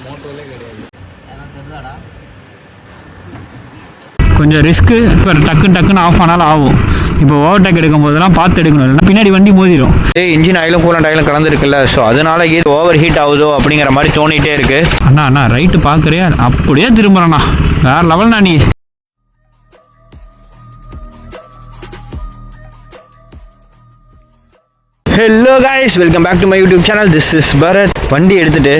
மோட்டோலே கிடையாது. எனக்கு தெரிஞ்சாடா கொஞ்சம் ரிஸ்க்கு. இப்போ டக்குன்னு ஆஃப் ஆனாலும் ஆகும். இப்போ ஓவர்டேக் எடுக்கும் போதெல்லாம் பார்த்து எடுக்கணும், இல்லைன்னா பின்னாடி வண்டி மோதிடும். இன்ஜின் ஆயிலும் கூலண்ட் ஆயிலும் கலந்துருக்குல்ல, ஸோ அதனால இது ஓவர் ஹீட் ஆகுதோ அப்படிங்கிற மாதிரி தோணிகிட்டே இருக்கு. அண்ணா ரைட்டு பார்க்குறியா, அப்படியே திரும்புகிறேண்ணா, வேறு லெவல்ண்ணா நீ. Hello guys, welcome back to my YouTube channel. This is Bharath. வண்டி எடுத்துகிட்டு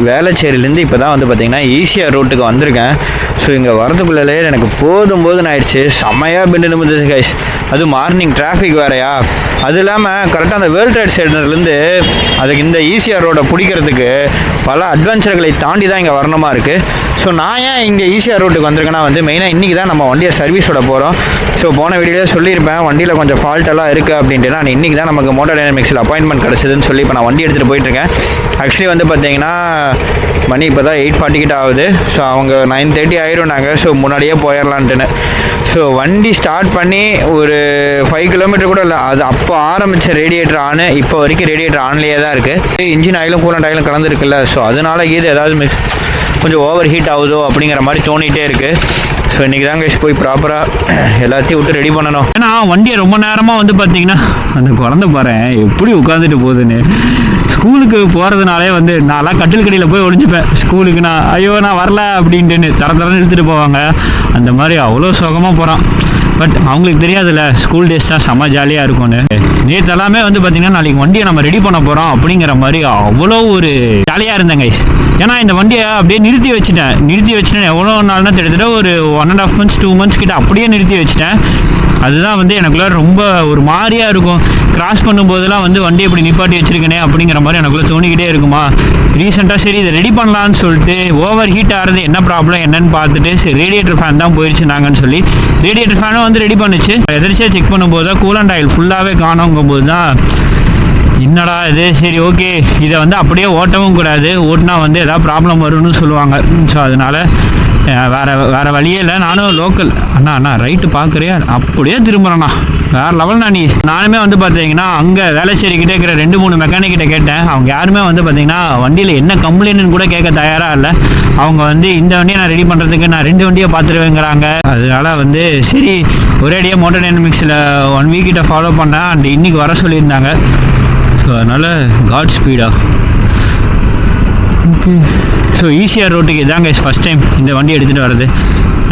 வேளச்சேரியிலேருந்து இப்போ தான் வந்து பார்த்திங்கன்னா ஈஸியாக ரோட்டுக்கு வந்திருக்கேன். ஸோ இங்கே வரதுக்குள்ளே எனக்கு போதும்னு ஆயிடுச்சு. செம்மையாக பெண்டு நிமிந்தது கைஸ். அது மார்னிங் டிராஃபிக் வேறையா, அது இல்லாமல் கரெக்டாக அந்த வேர்ல்ட் ட்ரேட் சென்டர்லேருந்து அதுக்கு இந்த ஈஸியாக ரோடை பிடிக்கிறதுக்கு பல அட்வென்ச்சர்களை தாண்டி தான் இங்கே வரணுமா இருக்குது. ஸோ நான் ஏன் இங்கே ஈஸியாக ரோட்டுக்கு வந்திருக்கேன்னா வந்து மெயினாக இன்றைக்கி தான் நம்ம வண்டியை சர்வீஸோட போகிறோம். ஸோ போன வீடியோவில் சொல்லியிருப்பேன் வண்டியில் கொஞ்சம் ஃபால்ட்டெல்லாம் இருக்குது அப்படின்ட்டு. நான் இன்றைக்கி தான் நமக்கு மோட்டோ டைனமிக்ஸில் அப்பாயின்மெண்ட் கிடச்சிதுன்னு சொல்லி இப்போ நான் வண்டி எடுத்துகிட்டு போயிட்டுருக்கேன். ஆக்சுவலி வந்து பார்த்தீங்கன்னா மணி இப்போ தான் 8:40 கிட்ட ஆகுது. ஸோ அவங்க 9:30 ஆயிரும்னாங்க. ஸோ முன்னாடியே போயிடலான்ட்டுன்னு. ஸோ வண்டி ஸ்டார்ட் பண்ணி ஒரு 5 கிலோமீட்டர் கூட இல்லை, அது அப்போ ஆரம்பித்த ரேடியேட்டர் ஆனு இப்போ வரைக்கும் ரேடியேட்டர் ஆன்லேயே தான் இருக்குது. இன்ஜின் ஆயிலும் கூலண்ட் ஆயிலும் கலந்துருக்குல்ல, ஸோ அதனால இது ஏதாவது கொஞ்சம் ஓவர் ஹீட் ஆகுதோ அப்படிங்கிற மாதிரி தோணிகிட்டே இருக்குது. ஸோ இன்றைக்கி தாங்க போய் ப்ராப்பராக எல்லாத்தையும் விட்டு ரெடி பண்ணணும். ஏன்னா வண்டியை ரொம்ப நேரமாக வந்து பார்த்தீங்கன்னா அந்த குழந்தை பாரு எப்படி உட்காந்துட்டு போகுதுன்னு. ஸ்கூலுக்கு போகிறதுனாலே வந்து நான்லாம் கட்டில் கடியில் போய் ஒழிஞ்சுப்பேன். ஸ்கூலுக்கு நான் வரல அப்படின்ட்டுன்னு தரன்னு எடுத்துகிட்டு போவாங்க. அந்த மாதிரி அவ்வளோ சுகமாக போகிறான். பட் அவங்களுக்கு தெரியாதுல்ல, ஸ்கூல் டேஸ் தான் செம்ம ஜாலியாக இருக்கும்னு. நேற்று எல்லாமே வந்து பார்த்திங்கன்னா நாளைக்கு வண்டியை நம்ம ரெடி பண்ண போகிறோம் அப்படிங்கிற மாதிரி அவ்வளோ ஒரு ஜாலியாக இருந்தேங்க. ஏன்னா இந்த வண்டியை அப்படியே நிறுத்தி வச்சுட்டேன். எவ்வளோ நாள்னா கிட்டத்தட்ட ஒரு 1.5 months 2 months கிட்ட அப்படியே நிறுத்தி வச்சுட்டேன். அதுதான் வந்து எனக்குள்ள ரொம்ப ஒரு மாதிரியாக இருக்கும். கிராஸ் பண்ணும்போதெல்லாம் வந்து வண்டி இப்படி நிப்பாட்டி வச்சிருக்கேனே அப்படிங்கிற மாதிரி எனக்குள்ள தோணிக்கிட்டே இருக்குமா. ரீசெண்டாக சரி இதை ரெடி பண்ணலான்னு சொல்லிட்டு ஓவர் ஹீட் ஆகிறது என்ன ப்ராப்ளம் என்னன்னு பார்த்துட்டு சரி ரேடியேட்டர் ஃபேன் தான் போயிடுச்சு நாங்கன்னு சொல்லி ரேடியேட்டர் ஃபேனும் வந்து ரெடி பண்ணிச்சு. எதிர்ச்சியாக செக் பண்ணும்போது தான் கூலண்ட் ஆயில் ஃபுல்லாகவே காணுங்கும் போது தான் என்னடா இது, சரி ஓகே இதை வந்து அப்படியே ஓட்டவும் கூடாது, ஓட்டினா வந்து எதாவது ப்ராப்ளம் வரும்னு சொல்லுவாங்க. ஸோ அதனால் வேறு வழியே இல்லை. நானும் லோக்கல் அண்ணா ரைட்டு பார்க்குறியா, அப்படியே திரும்புகிறேண்ணா, வேறு லெவல்ண்ணா நீ. நானுமே வந்து பார்த்தீங்கன்னா அங்கே வேளச்சேரிக்கிட்டே இருக்கிற 2-3 மெக்கானிக்கிட்ட கேட்டேன். அவங்க யாருமே வந்து பார்த்தீங்கன்னா வண்டியில் என்ன கம்ப்ளைண்ட்னு கூட கேட்க தயாராக இல்லை. அவங்க வந்து இந்த வண்டியை நான் ரெடி பண்ணுறதுக்கு நான் 2 வண்டியை பார்த்துருவேங்கிறாங்க. அதனால் வந்து சரி ஒரேடியாக மோட்டோ டைனமிக்ஸில் 1 வீக் கிட்ட ஃபாலோ பண்ணேன். அண்ட் இன்றைக்கி வர சொல்லியிருந்தாங்க. ஸோ அதனால் காட் ஸ்பீடா ஓகே. ஸோ ஈஸியாக ரோட்டுக்கு இதாங்க ஃபஸ்ட் டைம் இந்த வண்டி எடுத்துகிட்டு வர்றது.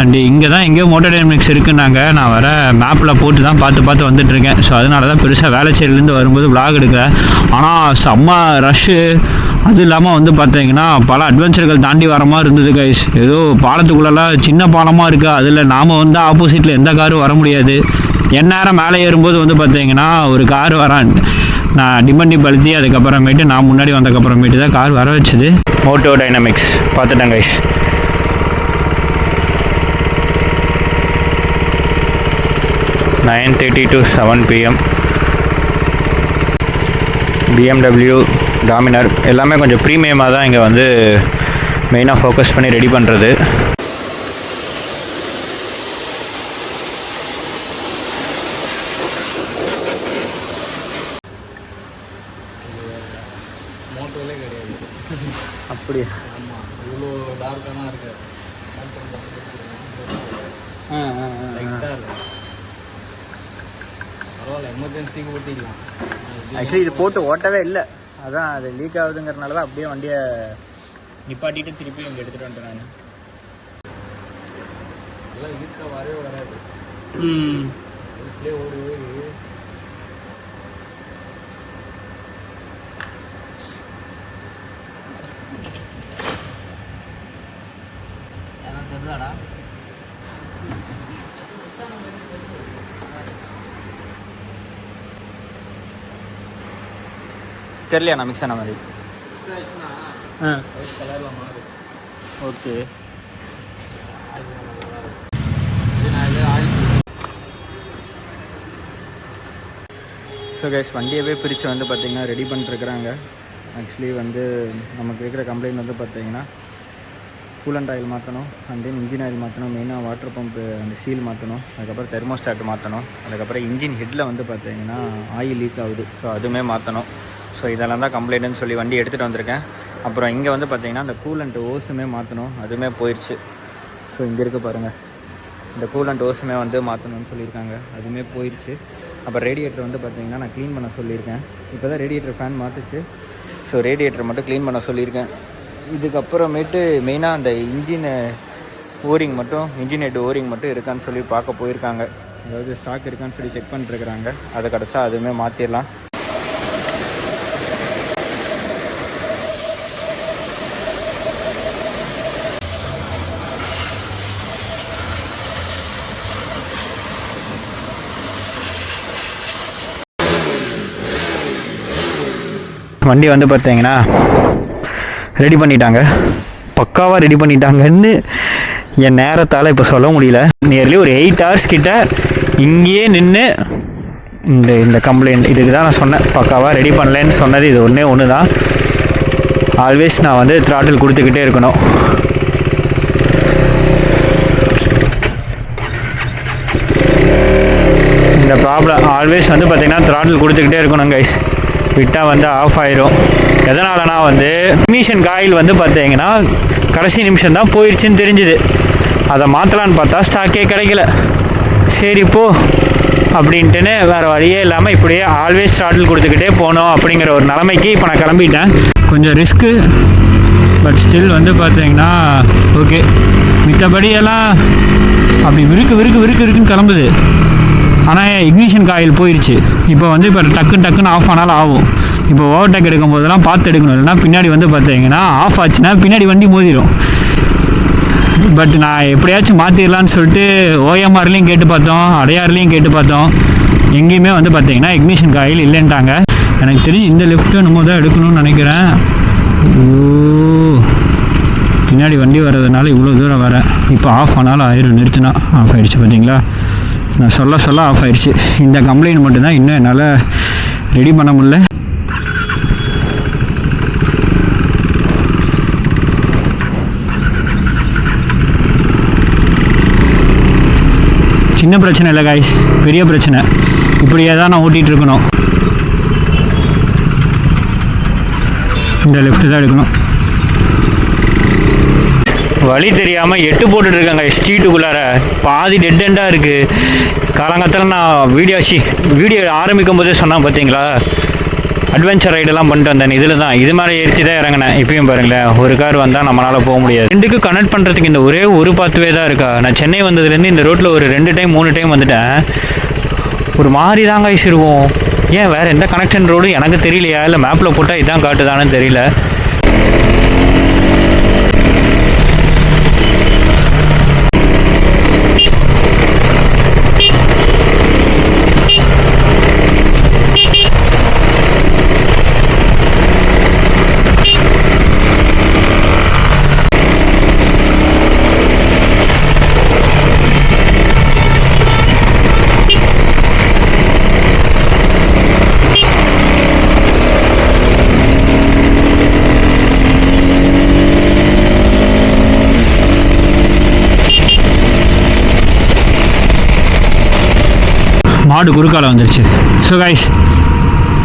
அண்டு இங்கே தான் எங்கேயோ மோட்டோ டைனமிக்ஸ் இருக்குன்னாங்க. நான் வர மேப்பில் போட்டு தான் பார்த்து வந்துட்டுருக்கேன். ஸோ அதனால தான் பெருசாக வேளச்சேரியிலேருந்து வரும்போது விளாக் எடுக்கிறேன். ஆனால் செம்ம ரஷ்ஷு. அது இல்லாமல் வந்து பார்த்தீங்கன்னா பல அட்வென்ச்சர்கள் தாண்டி வர மாதிரி இருந்தது கைஸ். ஏதோ பாலத்துக்குள்ளெல்லாம் சின்ன பாலமாக இருக்குது. அதில் நாம் வந்து ஆப்போசிட்டில் எந்த காரும் வர முடியாது. எந்நேரம் மேலே ஏறும்போது வந்து பார்த்தீங்கன்னா ஒரு கார் வரான். நான் டிமண்டி பழுத்தி அதுக்கப்புறமேட்டு நான் முன்னாடி வந்ததுக்கப்புறமேட்டு தான் கார் வர வச்சுது. மோட்டோ டைனமிக்ஸ் பார்த்துட்டேன் guys. 9:30 to 7 PM. BMW Dominar எல்லாமே கொஞ்சம் ப்ரீமியமாக தான் இங்கே வந்து மெயினாக ஃபோக்கஸ் பண்ணி ரெடி பண்ணுறது. மோட்டோலே கிடையாது. அப்படியே ஆமாம், இவ்வளோ டார்க்காக தான் இருக்குது. லைட்டாக இல்லை, பரவாயில்ல, எமர்ஜென்சிக்கு ஓட்டிக்கலாம். ஆக்சுவலி இது போட்டு ஓட்டவே இல்லை, அதான் அது லீக் ஆகுதுங்கிறதுனால தான் அப்படியே வண்டியை நிப்பாட்டிட்டு திருப்பி இங்கே எடுத்துகிட்டு வந்துட்டேன் நான். எல்லாம் வீட்டில் வரவே வராது. வீட்டிலே ஓடி எனக்கு தெரிஞ்சாடா தெரியலையா நான் மிக்ஸ் ஆன மாதிரி. கலரில் மாறு. ஓகே. ஸோ கைஸ் வண்டியவே பிரித்து வந்து பார்த்திங்கன்னா ரெடி பண்ணிட்டுருக்குறாங்க. ஆக்சுவலி வந்து நமக்கு இருக்கிற கம்ப்ளைண்ட் வந்து பார்த்திங்கன்னா கூலண்ட் ஆயில் மாற்றணும், அண்ட் தென் இன்ஜின் ஆயில் மாற்றணும், மெயினாக வாட்டர் பம்ப்பு அந்த சீல் மாற்றணும், அதுக்கப்புறம் தெர்மோஸ்டாட் மாற்றணும், அதுக்கப்புறம் இன்ஜின் ஹெட்டில் வந்து பார்த்திங்கன்னா ஆயில் லீக் ஆகுது. ஸோ அதுவுமே மாற்றணும். ஸோ இதெல்லாம் தான் கம்ப்ளைண்ட்டுன்னு சொல்லி வண்டி எடுத்துகிட்டு வந்திருக்கேன். அப்புறம் இங்கே வந்து பார்த்திங்கன்னா இந்த கூலண்ட் ஓஸுமே மாற்றணும், அதுவுமே போயிடுச்சு. ஸோ இங்கே இருக்க பாருங்கள், இந்த கூலண்ட் ஓஸுமே வந்து மாற்றணும்னு சொல்லியிருக்காங்க, அதுவுமே போயிடுச்சு. அப்புறம் ரேடியேட்டர் வந்து பார்த்திங்கன்னா நான் க்ளீன் பண்ண சொல்லியிருக்கேன். இப்போ தான் ரேடியேட்டர் ஃபேன் மாற்றுச்சு. ஸோ ரேடியேட்டர் மட்டும் க்ளீன் பண்ண சொல்லியிருக்கேன். இதுக்கப்புறமேட்டு மெயினாக அந்த இன்ஜின் ஓரிங் மட்டும், இன்ஜின் ஹெட் ஓரிங் மட்டும் இருக்கான்னு சொல்லி பார்க்க போயிருக்காங்க. அதாவது ஸ்டாக் இருக்கான்னு சொல்லி செக் பண்ணிட்டுருக்குறாங்க. அதை கிடச்சா அதுவுமே மாற்றிடலாம். வண்டி வந்து பார்த்தீங்கன்னா ரெடி பண்ணிட்டாங்க, பக்காவாக ரெடி பண்ணிட்டாங்கன்னு என் நேரத்தால் இப்போ சொல்ல முடியல. நியர்லி ஒரு 8 hours கிட்ட இங்கேயே நின்று இந்த கம்ப்ளைண்ட் இதுக்கு தான் நான் சொன்னேன், பக்காவாக ரெடி பண்ணலன்னு சொன்னது இது ஒன்று தான். ஆல்வேஸ் நான் வந்து த்ராட்டில் கொடுத்துக்கிட்டே இருக்கணும். இந்த ப்ராப்ளம் ஆல்வேஸ் வந்து பார்த்திங்கன்னா த்ராட்டில் கொடுத்துக்கிட்டே இருக்கணும் கைஸ், விட்டால் வந்து ஆஃப் ஆயிரும். எதனாலனா வந்து இக்னிஷன் காயில் வந்து பார்த்தீங்கன்னா கடைசி நிமிஷம் தான் போயிடுச்சுன்னு தெரிஞ்சுது. அதை மாற்றலான்னு பார்த்தா ஸ்டாக்கே கிடைக்கல. சரி போ அப்படின்ட்டுன்னு வேறு வழியே இல்லாமல் இப்படியே ஆல்வேஸ் த்ராட்டில் கொடுத்துக்கிட்டே போனோம் அப்படிங்கிற ஒரு நிலைமைக்கு இப்போ நான் கிளம்பிட்டேன். கொஞ்சம் ரிஸ்க்கு, பட் ஸ்டில் வந்து பார்த்தீங்கன்னா ஓகே. மித்தபடியெல்லாம் அப்படி இருக்குன்னு கிளம்புது. ஆனால் இக்னிஷன் காயில் போயிடுச்சு. இப்போ வந்து இப்போ டக்குன்னு ஆஃப் ஆனாலும் ஆகும். இப்போ ஓவர்டேக் எடுக்கும் போதெல்லாம் பார்த்து எடுக்கணும், இல்லைனா பின்னாடி வந்து பார்த்தீங்கன்னா ஆஃப் ஆச்சுன்னா பின்னாடி வண்டி மோதிடும். பட் நான் எப்படியாச்சும் மாற்றிடலான்னு சொல்லிட்டு ஓஎம்ஆர்லேயும் கேட்டு பார்த்தோம், அடையார்லேயும் கேட்டு பார்த்தோம். எங்கேயுமே வந்து பார்த்தீங்கன்னா இக்னிஷன் காயில் இல்லைன்ட்டாங்க. எனக்கு தெரிஞ்சு இந்த லெஃப்ட்டு நம்ம தான் எடுக்கணும்னு நினைக்கிறேன். பின்னாடி வண்டி வர்றதுனால இவ்வளோ தூரம் வரேன். இப்போ ஆஃப் ஆனாலும் ஆயிரும், நிறுத்தினா ஆஃப் ஆகிடுச்சு. பார்த்தீங்களா, நான் சொல்ல ஆஃப் ஆயிடுச்சு. இந்த கம்ப்ளைண்ட் மட்டும்தான் இன்னும் என்னால் ரெடி பண்ண முடியல. சின்ன பிரச்சனை இல்லை காய்ஸ், பெரிய பிரச்சனை. இப்படியே தான் நான் ஓட்டிகிட்டு இருக்கணும். இந்த லெஃப்ட்டு தான் எடுக்கணும். வழி தெரியாமல் எட்டு போட்டுட்ருக்காங்க ஸ்ட்ரீட்டுக்குள்ளார, பாதி டெட் எண்டாக இருக்குது. காலங்காலத்தில் நான் வீடியோ ஆரம்பிக்கும் போதே சொன்னேன் பார்த்தீங்களா, அட்வென்ச்சர் ரைடெல்லாம் பண்ணிட்டு வந்தேன். இதில் தான் இது மாதிரி ஏற்றி தான் இறங்கினேன். இப்பயும் பாருங்களேன், ஒரு கார் வந்தால் நம்மளால் போக முடியாது. ரெண்டுக்கு கனெக்ட் பண்ணுறதுக்கு இந்த ஒரே ஒரு பாத்வே தான் இருக்கா. நான் சென்னை வந்ததுலேருந்து இந்த ரோட்டில் ஒரு 2 டைம் 3 டைம் வந்துட்டேன். ஒரு மாதிரி தாங்க இருக்கும். ஏன் வேறு எந்த கனெக்ஷன் ரோடு எனக்கு தெரியலையா, இல்லை மேப்பில் போட்டால் இதான் காட்டுதானு தெரியல. மாடு குறுக்கால வந்துருச்சு. ஸோ கைஸ்,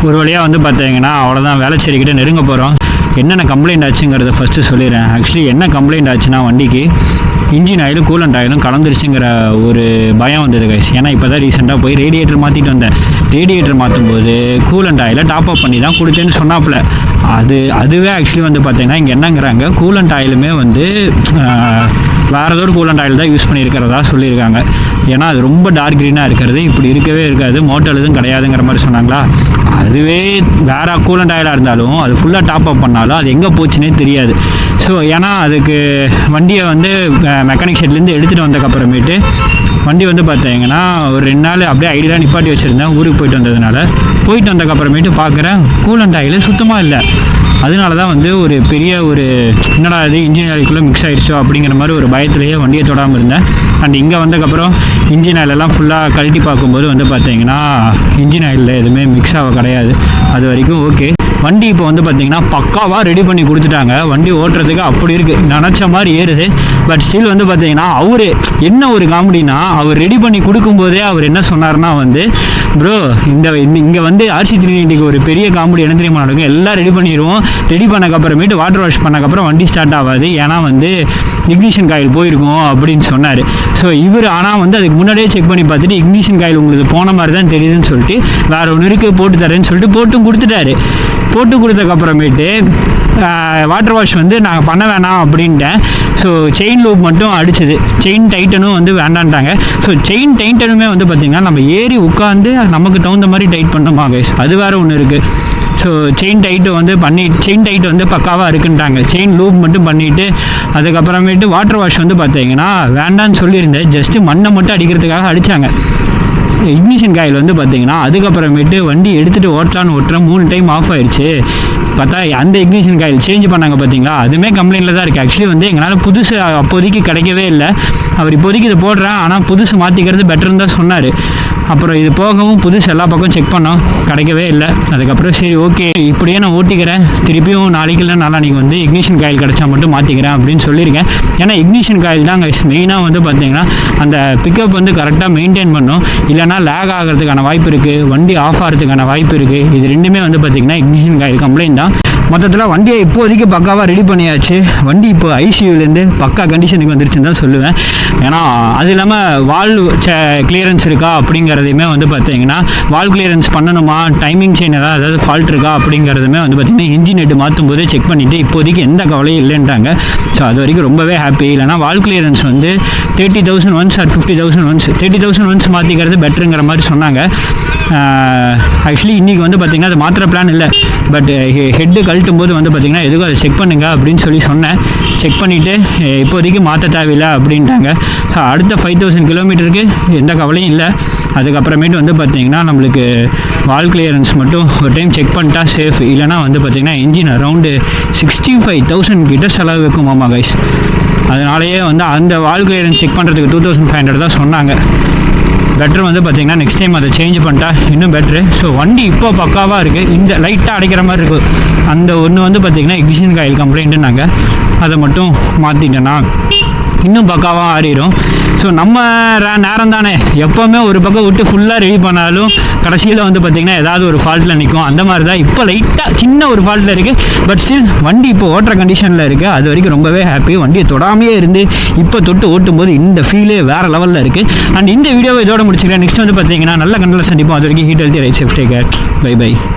ஒரு வழியாக வந்து பார்த்தீங்கன்னா அவ்வளோதான், வேளச்சேரிக்கிட்ட நெருங்க போகிறோம். என்னென்ன கம்ப்ளைண்ட் ஆச்சுங்கிறத ஃபஸ்ட்டு சொல்லிடுறேன். ஆக்சுவலி என்ன கம்ப்ளைண்ட் ஆச்சுன்னா, வண்டிக்கு இன்ஜின் ஆயிலும் கூலண்ட் ஆயிலும் கலந்துருச்சுங்கிற ஒரு பயம் வந்தது கைஸ். ஏன்னா இப்போ தான் ரீசெண்டாக போய் ரேடியேட்டர் மாற்றிட்டு வந்தேன். ரேடியேட்டர் மாற்றும் போது கூலண்ட் ஆயிலை டாப் அப் பண்ணி தான் கொடுத்தேன்னு சொன்னாப்புல. அதுவே ஆக்சுவலி வந்து பார்த்தீங்கன்னா இங்கே என்னங்கிறாங்க, கூலண்ட் ஆயிலுமே வந்து வேறு ஏதோ ஒரு கூலண்ட் ஆயில் தான் யூஸ் பண்ணியிருக்கிறதா சொல்லியிருக்காங்க. ஏன்னா அது ரொம்ப டார்க் க்ரீனாக இருக்கிறது, இப்படி இருக்கவே இருக்காது, மோட்டர் எதுவும் கிடையாதுங்கிற மாதிரி சொன்னாங்களா. அதுவே வேறு கூலண்ட் ஆயிலாக இருந்தாலும் அது ஃபுல்லாக டாப் அப் பண்ணாலும் அது எங்கே போச்சுன்னே தெரியாது. ஸோ ஏன்னா அதுக்கு வண்டியை வந்து மெக்கானிக் ஷெட்லேருந்து எடுத்துகிட்டு வந்ததுக்கப்புறமேட்டு வண்டி வந்து பார்த்தீங்கன்னா ஒரு 2 நாள் அப்படியே ஐடியெலாம் நிப்பாட்டி வச்சுருந்தேன். ஊருக்கு போயிட்டு வந்ததுக்கப்புறமேட்டு பார்க்குறேன் கூலண்ட் ஆயில் சுத்தமாக இல்லை. அதனால தான் வந்து ஒரு பெரிய ஒரு என்னடா இது இன்ஜின் ஆயிலுக்குள்ளே மிக்ஸ் ஆகிடுச்சோ அப்படிங்கிற மாதிரி ஒரு பயத்திலேயே வண்டியை தொடாமல் இருந்தேன். அண்ட் இங்கே வந்ததுக்கப்புறம் இன்ஜின் ஆயிலெல்லாம் ஃபுல்லாக கழட்டி பார்க்கும்போது வந்து பார்த்தீங்கன்னா இன்ஜின் ஆயிலில் எதுவுமே மிக்ஸ் ஆக கிடையாது. அது வரைக்கும் ஓகே. வண்டி இப்போ வந்து பார்த்திங்கன்னா பக்காவாக ரெடி பண்ணி கொடுத்துட்டாங்க. வண்டி ஓட்டுறதுக்கு அப்படி இருக்குது, நினச்ச மாதிரி ஏறுது. பட் ஸ்டில் வந்து பார்த்திங்கன்னா அவர் என்ன ஒரு காமெடினா, அவர் ரெடி பண்ணி கொடுக்கும்போதே அவர் என்ன சொன்னார்னா வந்து ப்ரோ இங்கே வந்து RC390க்கு ஒரு பெரிய காமெடி என்ன தெரியுமா நடக்கும், எல்லாம் ரெடி பண்ணிடுவோம். ரெடி பண்ணக்கப்புறமேட்டு வாட்டர் வாஷ் பண்ணக்கப்புறம் வண்டி ஸ்டார்ட் ஆகாது, ஏன்னா வந்து இக்னிஷன் காயில் போயிருக்கும் அப்படின்னு சொன்னார். ஸோ இவர் ஆனால் வந்து அதுக்கு முன்னாடியே செக் பண்ணி பார்த்துட்டு இக்னிஷன் காயில் உங்களுக்கு போன மாதிரி தான் தெரியுதுன்னு சொல்லிட்டு வேறு ஒன்று இருக்குது போட்டு தரேன்னு சொல்லிட்டு போட்டும் கொடுத்துட்டாரு. போட்டு கொடுத்தக்கப்புறமேட்டு வாட்டர் வாஷ் வந்து நாங்கள் பண்ண வேணாம் அப்படின்ட்டேன். ஸோ செயின் லூப் மட்டும் அடிச்சது, செயின் டைட்டனும் வந்து வேண்டான்ட்டாங்க. ஸோ செயின் டைட்டனுமே வந்து பார்த்திங்கன்னா நம்ம ஏறி உட்காந்து நமக்கு தகுந்த மாதிரி டைட் பண்ணோமா கைஸ், அது வேறு ஒன்று இருக்குது. ஸோ செயின் டைட்டு வந்து பக்காவாக இருக்குன்ட்டாங்க. செயின் லூப் மட்டும் பண்ணிவிட்டு அதுக்கப்புறமேட்டு வாட்டர் வாஷ் வந்து பார்த்தீங்கன்னா வேண்டான்னு சொல்லியிருந்தேன், ஜஸ்ட்டு மண்ணை மட்டும் அடிக்கிறதுக்காக அடித்தாங்க. இக்னிஷன் காயில் வந்து பார்த்தீங்கன்னா அதுக்கப்புறமேட்டு வண்டி எடுத்துகிட்டு ஓட்டுறேன் 3 டைம் ஆஃப் ஆயிடுச்சு. பார்த்தா அந்த இக்னிஷன் காயில் சேஞ்ச் பண்ணாங்க பார்த்தீங்களா, அதுவுமே கம்ப்ளைண்ட்டில் தான் இருக்குது. ஆக்சுவலி வந்து எங்களால் புதுசு அப்போதைக்கு கிடைக்கவே இல்லை. அவர் இப்போதைக்கு இதை போடுறேன், ஆனால் புதுசு மாற்றிக்கிறது பெட்டர்னு தான் சொன்னார். அப்புறம் இது போகவும் புதுசு எல்லா பக்கம் செக் பண்ணோம், கிடைக்கவே இல்லை. அதுக்கப்புறம் சரி ஓகே இப்படியே நான் ஓட்டிக்கிறேன், திருப்பியும் நாளைக்கு இல்லை நாளைக்கு வந்து இக்னிஷன் காயில் கிடச்சா மட்டும் மாற்றிக்கிறேன் அப்படின்னு சொல்லியிருக்கேன். ஏன்னா இக்னிஷன் காயில் தான் மெயினாக வந்து பார்த்தீங்கன்னா அந்த பிக்கப் வந்து கரெக்டாக மெயின்டைன் பண்ணும், இல்லைனா லேக் ஆகிறதுக்கான வாய்ப்பு இருக்குது, வண்டி ஆஃப் ஆகிறதுக்கான வாய்ப்பு இருக்குது. இது ரெண்டுமே வந்து பார்த்திங்கன்னா இக்னிஷன் காயில் கம்ப்ளைண்ட் தான். மொத்தத்தில் வண்டியை இப்போதைக்கு பக்காவாக ரெடி பண்ணியாச்சு. வண்டி இப்போ ஐசியூலேருந்து பக்கா கண்டிஷனுக்கு வந்துருச்சுன்னு தான் சொல்லுவேன். ஏன்னா அது இல்லாமல் வால் கிளியரன்ஸ் இருக்கா அப்படிங்கிறதையுமே வந்து பார்த்தீங்கன்னா வால் கிளியரன்ஸ் பண்ணணுமா, டைமிங் செயின் ஏதாவது ஃபால்ட் இருக்கா அப்படிங்கிறதுமே வந்து பார்த்திங்கன்னா இன்ஜின் ஹெட் மாற்றும் போதே செக் பண்ணிவிட்டு இப்போதைக்கு எந்த கவலையும் இல்லைன்றாங்க. ஸோ அது வரைக்கும் ரொம்பவே ஹாப்பி. இல்லைனா வால் கிளியரன்ஸ் வந்து 30,000 ஒன்ஸ் ஆர் 50,000 ஒன்ஸ் 30,000 ஒன்ஸ் மாற்றிக்கிறது பெட்டருங்கிற மாதிரி சொன்னாங்க. ஆக்சுவலி இன்றைக்கி வந்து பார்த்திங்கன்னா அது மாத்திர பிளான் இல்லை, பட் ஹெட்டு கழட்டும் போது வந்து பார்த்திங்கன்னா எதுக்கும் அதை செக் பண்ணுங்க அப்படின்னு சொல்லி சொன்னேன். செக் பண்ணிவிட்டு இப்போதைக்கு மாற்ற தேவையில்லை அப்படின்ட்டாங்க. அடுத்த 5,000 கிலோமீட்டருக்கு எந்த கவலையும் இல்லை. அதுக்கப்புறமேட்டு வந்து பார்த்திங்கன்னா நம்மளுக்கு வால் கிளியரன்ஸ் மட்டும் ஒரு டைம் செக் பண்ணிட்டா சேஃப். இல்லைனா வந்து பார்த்திங்கன்னா இன்ஜின் அரௌண்டு 65,000 கிட்ட செலவு வைக்குமாமா கைஸ். அதனாலேயே வந்து அந்த வால் கிளியரன்ஸ் செக் பண்ணுறதுக்கு 2,500 தான் சொன்னாங்க. பெட்ரு வந்து பார்த்திங்கன்னா நெக்ஸ்ட் டைம் அதை சேஞ்ச் பண்ணிட்டா இன்னும் பெட்ரு. ஸோ வண்டி இப்போ பக்காவாக இருக்குது. இந்த லைட்டாக அடைக்கிற மாதிரி இருக்குது, அந்த ஒன்று வந்து பார்த்திங்கன்னா இக்னிஷன் காயில் கம்ப்ளைண்ட்டுனாங்க, அதை மட்டும் மாற்றிட்டேன்னா இன்னும் பக்காவாக ஆறிடும். ஸோ நம்ம நேரம் தானே, எப்போவுமே ஒரு பக்கம் விட்டு ஃபுல்லாக ரெடி பண்ணாலும் கடைசியில் வந்து பார்த்திங்கன்னா ஏதாவது ஒரு ஃபால்ட்டில் நிற்கும். அந்த மாதிரி தான் இப்போ லைட்டாக சின்ன ஒரு ஃபால்ட்டில் இருக்குது, பட் ஸ்டில் வண்டி இப்போ ஓட்டுற கண்டிஷனில் இருக்குது. அது வரைக்கும் ரொம்பவே ஹாப்பி. வண்டியை தொடாமையே இருந்து இப்போ தொட்டு ஓட்டும்போது இந்த ஃபீலே வேறு லெவலில் இருக்குது. அண்ட் இந்த வீடியோவை இதோட முடிச்சுக்கிறேன். நெக்ஸ்ட் வந்து பார்த்திங்கன்னா நல்ல கண்டில் சந்திப்போம். அது வரைக்கும் eat healthy ride safe take care. Bye by.